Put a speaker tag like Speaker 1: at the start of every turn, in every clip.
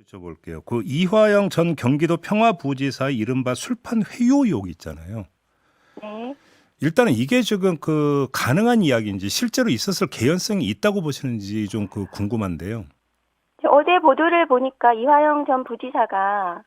Speaker 1: 여쭤볼게요. 그 이화영 전 경기도 평화부지사의 이른바 술판 회유 의혹 있잖아요.
Speaker 2: 네.
Speaker 1: 일단은 이게 지금 그 가능한 이야기인지 실제로 있었을 개연성이 있다고 보시는지 좀 그 궁금한데요.
Speaker 2: 어제 보도를 보니까 이화영 전 부지사가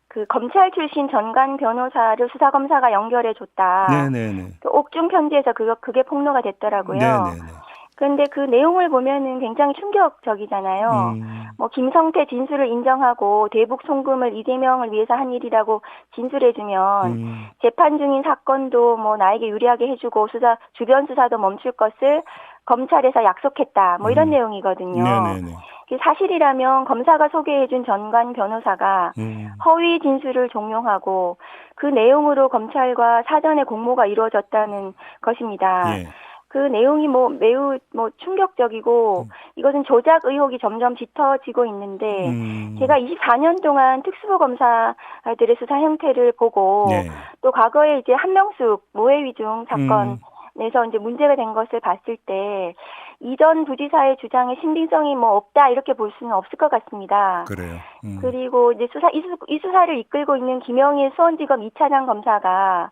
Speaker 2: 그 검찰 출신 전관 변호사를 수사검사가 연결해 줬다.
Speaker 1: 네네네.
Speaker 2: 옥중 편지에서 그게 폭로가 됐더라고요.
Speaker 1: 네네네.
Speaker 2: 그런데 그 내용을 보면은 굉장히 충격적이잖아요. 뭐 김성태 진술을 인정하고 대북 송금을 이재명을 위해서 한 일이라고 진술해주면 재판 중인 사건도 뭐 나에게 유리하게 해주고 주변 수사도 멈출 것을 검찰에서 약속했다. 뭐 이런 내용이거든요.
Speaker 1: 네네네.
Speaker 2: 사실이라면 검사가 소개해준 전관 변호사가 허위 진술을 종용하고 그 내용으로 검찰과 사전에 공모가 이루어졌다는 것입니다.
Speaker 1: 예.
Speaker 2: 그 내용이 매우 충격적이고 이것은 조작 의혹이 점점 짙어지고 있는데 제가 24년 동안 특수부 검사들의 수사 형태를 보고
Speaker 1: 네.
Speaker 2: 또 과거에 이제 한명숙 모해 위증 사건에서 이제 문제가 된 것을 봤을 때 이전 부지사의 주장에 신빙성이 없다 이렇게 볼 수는 없을 것 같습니다.
Speaker 1: 그래요.
Speaker 2: 그리고 이제 이 수사를 이끌고 있는 김영일 수원지검 2차장 검사가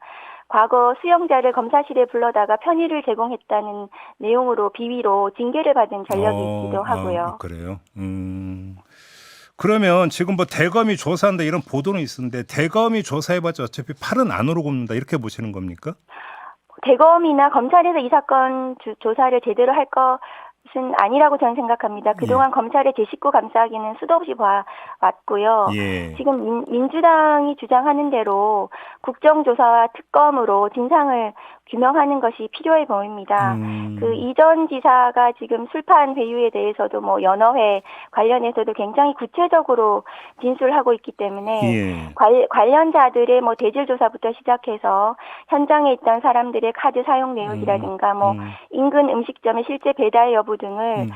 Speaker 2: 과거 수영자를 검사실에 불러다가 편의를 제공했다는 내용으로 비위로 징계를 받은 전력이 있기도 하고요.
Speaker 1: 그래요. 그러면 지금 뭐 대검이 조사한다 이런 보도는 있었는데 대검이 조사해봤자 어차피 팔은 안으로 굽는다 이렇게 보시는 겁니까?
Speaker 2: 대검이나 검찰에서 이 사건 조사를 제대로 할 것은 아니라고 저는 생각합니다. 그동안 검찰의 제 식구 감싸기는 수도 없이 봐왔고요.
Speaker 1: 예.
Speaker 2: 지금 민주당이 주장하는 대로 국정조사와 특검으로 진상을 규명하는 것이 필요해 보입니다. 그 이전 지사가 지금 술판 회유에 대해서도 연어회 관련해서도 굉장히 구체적으로 진술하고 있기 때문에
Speaker 1: 예.
Speaker 2: 관련자들의 대질 조사부터 시작해서 현장에 있던 사람들의 카드 사용 내역이라든가 인근 음식점의 실제 배달 여부 등을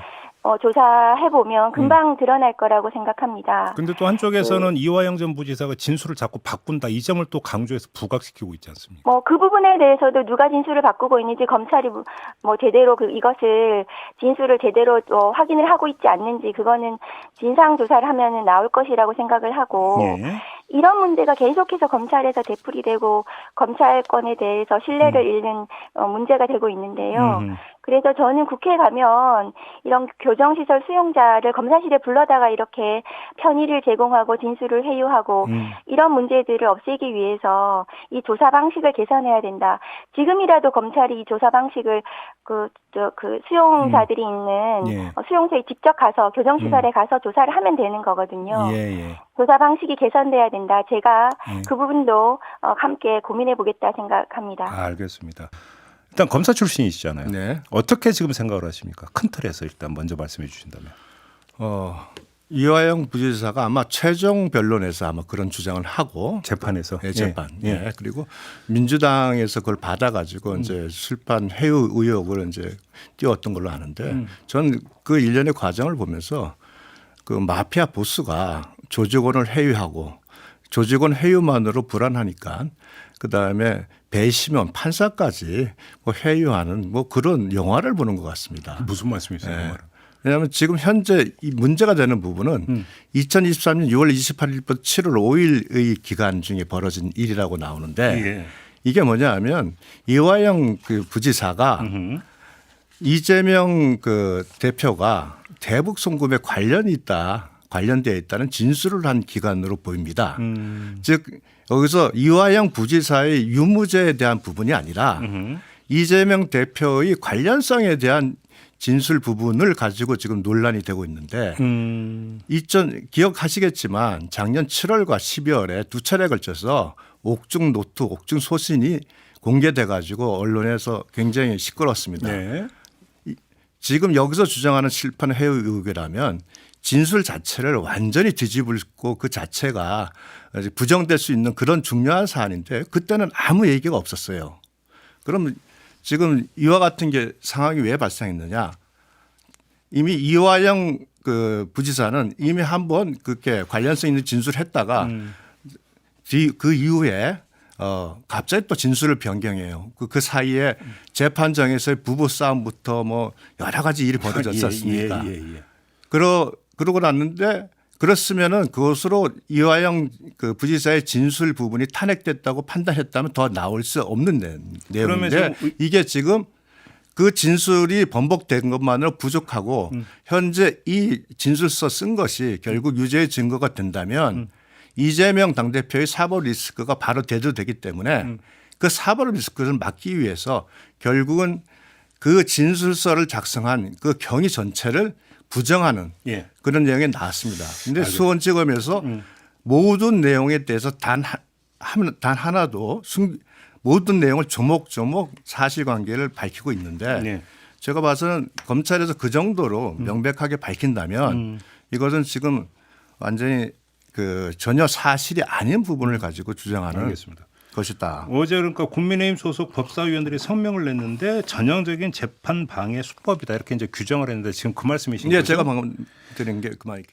Speaker 2: 조사해보면 금방 드러날 거라고 생각합니다.
Speaker 1: 근데 또 한쪽에서는 이화영 전 부지사가 진술을 자꾸 바꾼다. 이 점을 또 강조해서 부각시키고 있지 않습니까?
Speaker 2: 그 부분에 대해서도 누가 진술을 바꾸고 있는지 검찰이 제대로 이것을 진술을 제대로 확인을 하고 있지 않는지 그거는 진상 조사를 하면은 나올 것이라고 생각을 하고
Speaker 1: 예.
Speaker 2: 이런 문제가 계속해서 검찰에서 되풀이되고 검찰권에 대해서 신뢰를 잃는 문제가 되고 있는데요. 그래서 저는 국회에 가면 이런 교정시설 수용자를 검사실에 불러다가 이렇게 편의를 제공하고 진술을 회유하고 이런 문제들을 없애기 위해서 이 조사 방식을 개선해야 된다. 지금이라도 검찰이 이 조사 방식을 그 수용자들이 있는 수용소에 직접 가서 교정시설에 가서 조사를 하면 되는 거거든요.
Speaker 1: 예.
Speaker 2: 조사 방식이 개선돼야 된다. 제가 그 부분도 함께 고민해 보겠다 생각합니다.
Speaker 1: 알겠습니다. 일단 검사 출신이시잖아요.
Speaker 3: 네.
Speaker 1: 어떻게 지금 생각을 하십니까? 큰 틀에서 일단 먼저 말씀해 주신다면.
Speaker 3: 이화영 부지사가 아마 최종 변론에서 아마 그런 주장을 하고
Speaker 1: 재판에서.
Speaker 3: 재판.
Speaker 1: 예.
Speaker 3: 예. 그리고 민주당에서 그걸 받아가지고 이제 술판 회유 의혹을 이제 띄웠던 걸로 아는데 전 그 일련의 과정을 보면서 그 마피아 보스가 조직원을 회유하고 조직원 회유만으로 불안하니까 그 다음에 배심원 판사까지 회유하는 그런 영화를 보는 것 같습니다.
Speaker 1: 무슨 말씀이세요?
Speaker 3: 네. 왜냐하면 지금 현재 이 문제가 되는 부분은 2023년 6월 28일부터 7월 5일의 기간 중에 벌어진 일이라고 나오는데 이게 뭐냐 하면 이화영 그 부지사가 이재명 그 대표가 대북 송금에 관련되어 있다는 진술을 한 기간으로 보입니다. 즉 여기서 이화영 부지사의 유무죄에 대한 부분이 아니라 이재명 대표의 관련성에 대한 진술 부분을 가지고 지금 논란이 되고 있는데 기억하시겠지만 작년 7월과 12월에 두 차례에 걸쳐서 옥중 노트, 옥중 소신이 공개돼 가지고 언론에서 굉장히 시끄러웠습니다.
Speaker 1: 네.
Speaker 3: 지금 여기서 주장하는 실판 회유 의혹이라면 진술 자체를 완전히 뒤집고 그 자체가 부정될 수 있는 그런 중요한 사안인데 그때는 아무 얘기가 없었어요. 그럼 지금 이와 같은 상황이 왜 발생했느냐? 이미 이화영 그 부지사는 이미 한번 그렇게 관련성 있는 진술을 했다가 그 이후에 갑자기 또 진술을 변경해요. 그 사이에 재판정에서의 부부 싸움부터 여러 가지 일이 벌어졌지 않습니까? 그러고 났는데 그렇으면은 그것으로 이화영 그 부지사의 진술 부분이 탄핵됐다고 판단했다면 더 나올 수 없는
Speaker 1: 그러면
Speaker 3: 내용인데
Speaker 1: 지금
Speaker 3: 이게 지금 그 진술이 번복된 것만으로 부족하고 현재 이 진술서 쓴 것이 결국 유죄의 증거가 된다면 이재명 당대표의 사법 리스크가 바로 대두되기 때문에 그 사법 리스크를 막기 위해서 결국은 그 진술서를 작성한 그 경위 전체를 부정하는
Speaker 1: 예.
Speaker 3: 그런 내용이 나왔습니다. 그런데 수원지검에서 모든 내용에 대해서 단 하나도 모든 내용을 조목조목 사실관계를 밝히고 있는데
Speaker 1: 네.
Speaker 3: 제가 봐서는 검찰에서 그 정도로 명백하게 밝힌다면 이것은 지금 완전히 그 전혀 사실이 아닌 부분을 가지고 주장하는
Speaker 1: 알겠습니다.
Speaker 3: 것이다.
Speaker 1: 어제 그러니까 국민의힘 소속 법사위원들이 성명을 냈는데 전형적인 재판 방해 수법이다 이렇게 이제 규정을 했는데 지금 그 말씀이신
Speaker 3: 예,
Speaker 1: 거죠?
Speaker 3: 제가 방금 드린 게 그 말이.